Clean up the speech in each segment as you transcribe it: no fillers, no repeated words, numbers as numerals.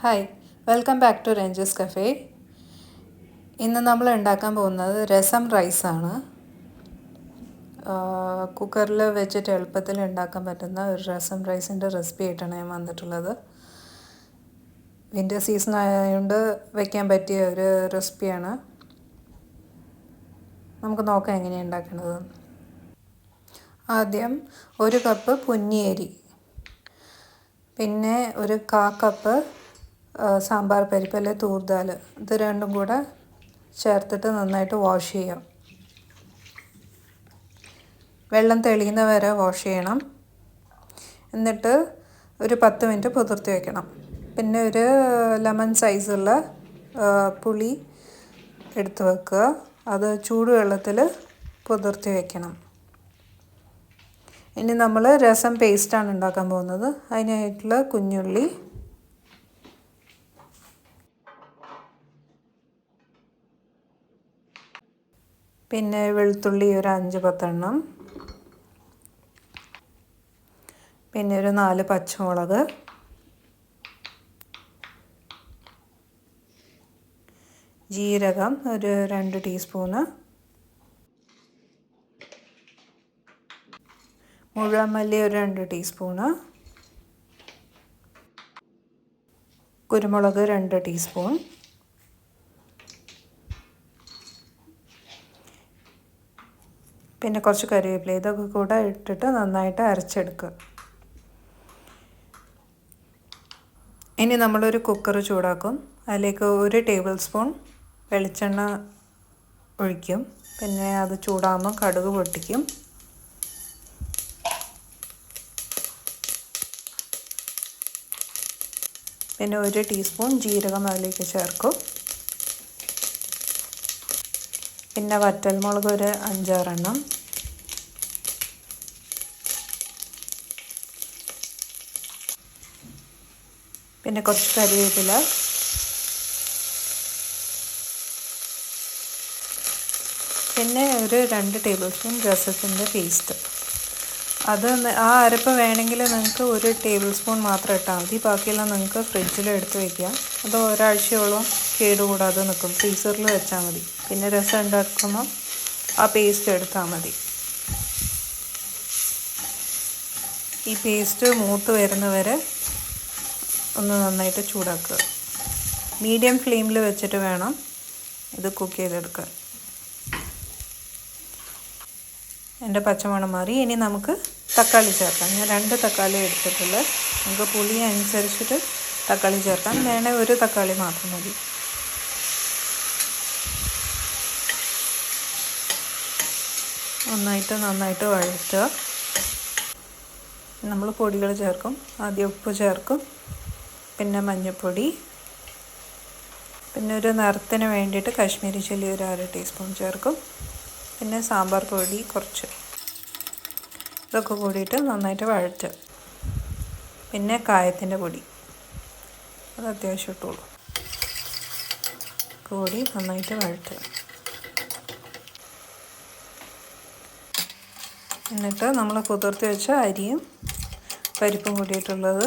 Hi, welcome back to Ranj's cafe. ഇന്ന് നമ്മൾ ഉണ്ടാക്കാൻ പോകുന്നത് രസം റൈസാണ്. കുക്കറിൽ വെച്ചിട്ട് എളുപ്പത്തിൽ ഉണ്ടാക്കാൻ പറ്റുന്ന ഒരു രസം റൈസിൻ്റെ റെസിപ്പി ആയിട്ടാണ് ഞാൻ വന്നിട്ടുള്ളത്. വിൻ്റർ സീസൺ ആയതുകൊണ്ട് വയ്ക്കാൻ പറ്റിയ ഒരു റെസിപ്പിയാണ്. നമുക്ക് നോക്കാം എങ്ങനെയാണ് ഉണ്ടാക്കുന്നത്. ആദ്യം 1 കപ്പ് പൊന്നിയരി, പിന്നെ ഒരു 1/4 കപ്പ് സാമ്പാർ പരിപ്പ് അല്ലെങ്കിൽ തൂർദാൽ, ഇത് രണ്ടും കൂടെ ചേർത്തിട്ട് നന്നായിട്ട് വാഷ് ചെയ്യാം. വെള്ളം തെളിയുന്ന വരെ വാഷ് ചെയ്യണം. എന്നിട്ട് ഒരു 10 മിനിറ്റ് കുതിർത്തി വയ്ക്കണം. പിന്നെ ഒരു ലെമൺ സൈസുള്ള പുളി എടുത്ത് വെക്കുക. അത് ചൂടുവെള്ളത്തിൽ കുതിർത്തി വയ്ക്കണം. ഇനി നമ്മൾ രസം പേസ്റ്റാണ് ഉണ്ടാക്കാൻ പോകുന്നത്. അതിനായിട്ടുള്ള കുഞ്ഞുള്ളി, പിന്നെ വെളുത്തുള്ളി ഒരു 5-10 എണ്ണം, പിന്നെ ഒരു 4 പച്ചമുളക്, ജീരകം ഒരു 2 ടീസ്പൂണ്, മുഴുവൻ മല്ലി ഒരു 2 ടീസ്പൂണ്, കുരുമുളക് 2 ടീസ്പൂൺ, പിന്നെ കുറച്ച് കറിവേപ്പില, ഇതൊക്കെ കൂടെ ഇട്ടിട്ട് നന്നായിട്ട് അരച്ചെടുക്കുക. ഇനി നമ്മളൊരു കുക്കർ ചൂടാക്കും. അതിലേക്ക് 1 ടേബിൾ സ്പൂൺ വെളിച്ചെണ്ണ ഒഴിക്കും. പിന്നെ അത് ചൂടാകുമ്പോൾ കടുക് പൊട്ടിക്കും. പിന്നെ 1 ടീസ്പൂൺ ജീരകം അതിലേക്ക് ചേർക്കും. പിന്നെ വറ്റൽമുളക് ഒരു 5-6 എണ്ണം, പിന്നെ കുറച്ച് കറിവേപ്പില, പിന്നെ ഒരു 2 ടേബിൾ സ്പൂൺ രസത്തിൻ്റെ പേസ്റ്റ്. അത് ആ അരപ്പ് വേണമെങ്കിൽ നിങ്ങൾക്ക് 1 ടേബിൾ സ്പൂൺ മാത്രം ഇട്ടാൽ മതി. ബാക്കിയെല്ലാം നിങ്ങൾക്ക് ഫ്രിഡ്ജിൽ എടുത്ത് വയ്ക്കാം. അത് ഒരാഴ്ചയോളം കേടുകൂടാതെ നിൽക്കും. ഫ്രീസറിൽ വെച്ചാൽ മതി. പിന്നെ രസം ഉണ്ടാക്കുമ്പോൾ ആ പേസ്റ്റ് എടുത്താൽ മതി. ഈ പേസ്റ്റ് മൂത്ത് വരുന്നവരെ ഒന്ന് നന്നായിട്ട് ചൂടാക്കുക. മീഡിയം ഫ്ലെയിമിൽ വെച്ചിട്ട് വേണം ഇത് കുക്ക് ചെയ്തെടുക്കാൻ. എൻ്റെ പച്ചമണം മാറി. ഇനി നമുക്ക് തക്കാളി ചേർക്കാം. ഞാൻ 2 തക്കാളി എടുത്തിട്ടുള്ളത്. നമുക്ക് പുളി അനുസരിച്ചിട്ട് തക്കാളി ചേർക്കാം. വേണേൽ 1 തക്കാളി മാത്രം മതി. നന്നായിട്ട് വഴറ്റുക. നമ്മൾ പൊടികൾ ചേർക്കും. ആദ്യം ഉപ്പ് ചേർക്കും, പിന്നെ മഞ്ഞൾപ്പൊടി, പിന്നെ ഒരു നിറത്തിന് വേണ്ടിയിട്ട് കാശ്മീരി ചില്ലി ഒരു 1/2 ടീസ്പൂൺ ചേർക്കും, പിന്നെ സാമ്പാർ പൊടി കുറച്ച്. ഇതൊക്കെ കൂടിയിട്ട് നന്നായിട്ട് വഴറ്റുക. പിന്നെ കായത്തിൻ്റെ പൊടി അത് അത്യാവശ്യം ഇട്ടുള്ളൂ. കൂടി നന്നായിട്ട് വഴറ്റുക. എന്നിട്ട് നമ്മൾ കുതിർത്തി വെച്ച അരിയും പരിപ്പും കൂടിയിട്ടുള്ളത്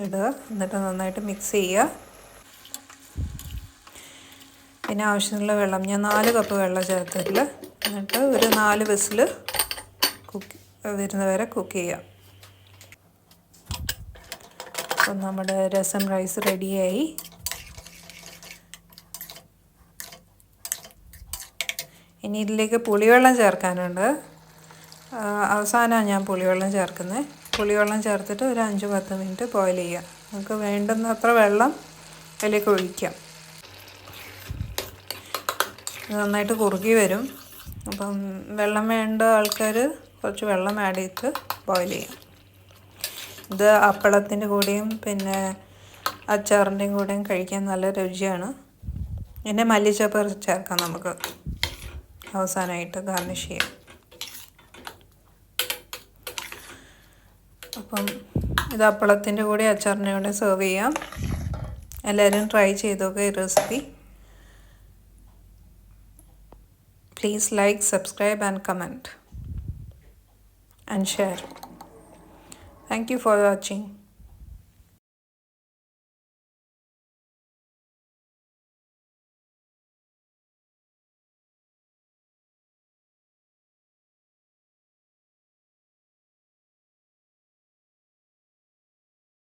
ഇടുക. എന്നിട്ട് നന്നായിട്ട് മിക്സ് ചെയ്യുക. പിന്നെ ആവശ്യത്തിനുള്ള വെള്ളം, ഞാൻ 4 കപ്പ് വെള്ളം ചേർത്തിട്ടില്ല. എന്നിട്ട് ഒരു 4 വിസിൽ വരുന്നവരെ കുക്ക് ചെയ്യുക. അപ്പം നമ്മുടെ രസം റൈസ് റെഡിയായി. ഇനി ഇതിലേക്ക് പുളിവെള്ളം ചേർക്കാനുണ്ട്. അവസാനമാണ് ഞാൻ പുളിവെള്ളം ചേർക്കുന്നത്. പുളിവെള്ളം ചേർത്തിട്ട് ഒരു 5-10 മിനിറ്റ് ബോയിൽ ചെയ്യുക. നമുക്ക് വേണ്ടുന്നത്ര വെള്ളം അതിലേക്ക് ഒഴിക്കാം. നന്നായിട്ട് കുറുകി വരും. അപ്പം വെള്ളം വേണ്ട ആൾക്കാർ കുറച്ച് വെള്ളം ആഡ് ചെയ്തിട്ട് ബോയിൽ ചെയ്യാം. ഇത് അപ്പളത്തിൻ്റെ കൂടെയും പിന്നെ അച്ചാറിൻ്റെയും കൂടെയും കഴിക്കാൻ നല്ല രുചിയാണ്. പിന്നെ മല്ലിച്ചപ്പ് ചേർക്കാം നമുക്ക് അവസാനമായിട്ട് ഗാർണിഷ് ചെയ്യാം. അപ്പം ഇത് അപ്പളത്തിൻ്റെ കൂടെ അച്ചാറിൻ്റെ കൂടെ സെർവ് ചെയ്യാം. എല്ലാവരും ട്രൈ ചെയ്തൊക്കെ ഈ recipe. Please like, subscribe and comment and share. Thank you for watching.